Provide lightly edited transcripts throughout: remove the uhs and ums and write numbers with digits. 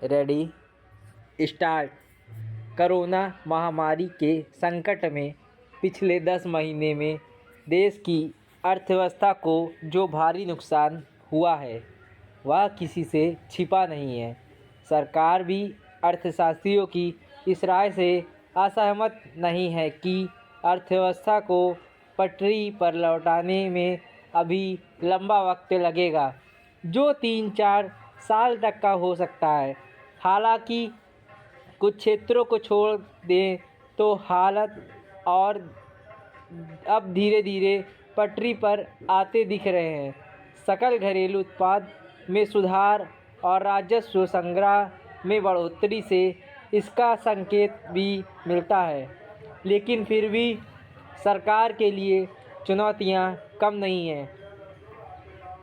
Ready start. Corona महामारी के संकट में पिछले 10 महीने में देश की अर्थव्यवस्था को जो भारी नुकसान हुआ है वह किसी से छिपा नहीं है। सरकार भी अर्थशास्त्रियों की इस राय से असहमत नहीं है कि अर्थव्यवस्था को पटरी पर लौटाने में अभी लंबा वक्त लगेगा, जो 3-4 साल तक का हो सकता है। हालांकि कुछ क्षेत्रों को छोड़ दें तो हालात और अब धीरे धीरे पटरी पर आते दिख रहे हैं। सकल घरेलू उत्पाद में सुधार और राजस्व संग्रह में बढ़ोतरी से इसका संकेत भी मिलता है, लेकिन फिर भी सरकार के लिए चुनौतियां कम नहीं हैं।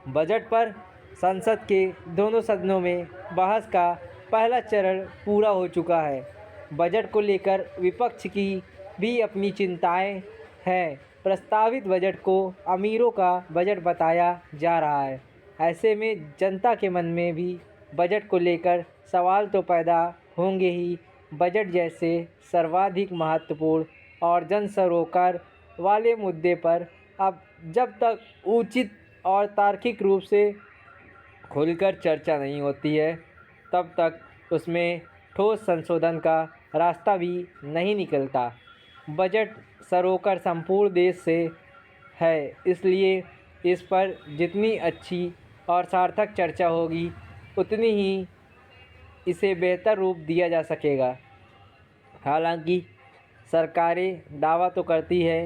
बजट पर संसद के दोनों सदनों में बहस का पहला चरण पूरा हो चुका है। बजट को लेकर विपक्ष की भी अपनी चिंताएं हैं। प्रस्तावित बजट को अमीरों का बजट बताया जा रहा है। ऐसे में जनता के मन में भी बजट को लेकर सवाल तो पैदा होंगे ही। बजट जैसे सर्वाधिक महत्वपूर्ण और जन सरोकार वाले मुद्दे पर अब जब तक उचित और तार्किक रूप से खुलकर चर्चा नहीं होती है, तब तक उसमें ठोस संशोधन का रास्ता भी नहीं निकलता। बजट सरोकार संपूर्ण देश से है, इसलिए इस पर जितनी अच्छी और सार्थक चर्चा होगी उतनी ही इसे बेहतर रूप दिया जा सकेगा। हालांकि सरकारें दावा तो करती है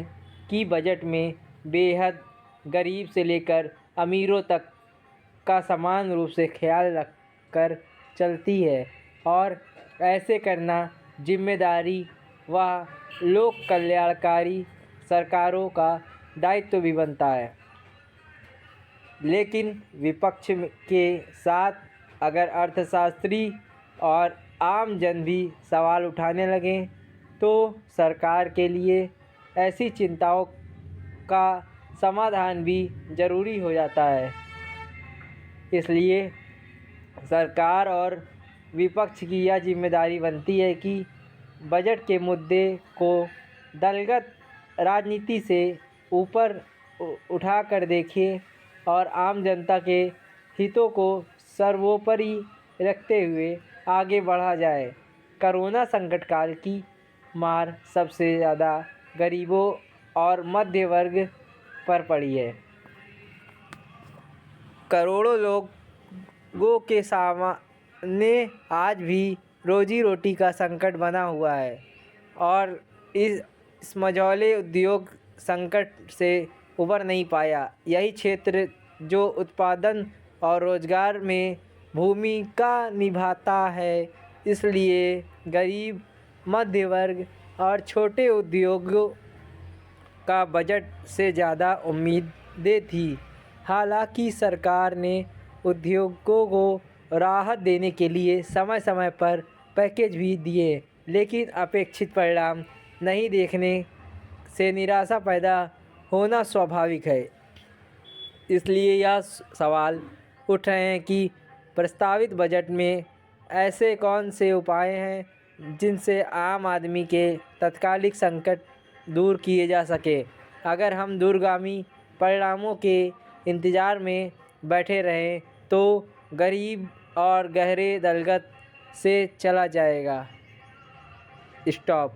कि बजट में बेहद गरीब से लेकर अमीरों तक का समान रूप से ख्याल रखकर चलती है, और ऐसे करना जिम्मेदारी व लोक कल्याणकारी सरकारों का दायित्व भी बनता है। लेकिन विपक्ष के साथ अगर अर्थशास्त्री और आम जन भी सवाल उठाने लगें तो सरकार के लिए ऐसी चिंताओं का समाधान भी ज़रूरी हो जाता है। इसलिए सरकार और विपक्ष की यह जिम्मेदारी बनती है कि बजट के मुद्दे को दलगत राजनीति से ऊपर उठाकर देखें और आम जनता के हितों को सर्वोपरि रखते हुए आगे बढ़ा जाए। कोरोना संकट काल की मार सबसे ज़्यादा गरीबों और मध्य वर्ग पर पड़ी है। करोड़ों लोगों के सामने आज भी रोजी रोटी का संकट बना हुआ है, और इस मझौले उद्योग संकट से उबर नहीं पाया। यही क्षेत्र जो उत्पादन और रोजगार में भूमिका निभाता है, इसलिए गरीब, मध्य वर्ग और छोटे उद्योगों का बजट से ज़्यादा उम्मीदें थी। हालांकि सरकार ने उद्योगों को राहत देने के लिए समय समय पर पैकेज भी दिए, लेकिन अपेक्षित परिणाम नहीं देखने से निराशा पैदा होना स्वाभाविक है। इसलिए यह सवाल उठ रहे हैं कि प्रस्तावित बजट में ऐसे कौन से उपाय हैं जिनसे आम आदमी के तात्कालिक संकट दूर किए जा सके। अगर हम दूरगामी परिणामों के इंतज़ार में बैठे रहें तो गरीब और गहरे दलगत से चला जाएगा। स्टॉप।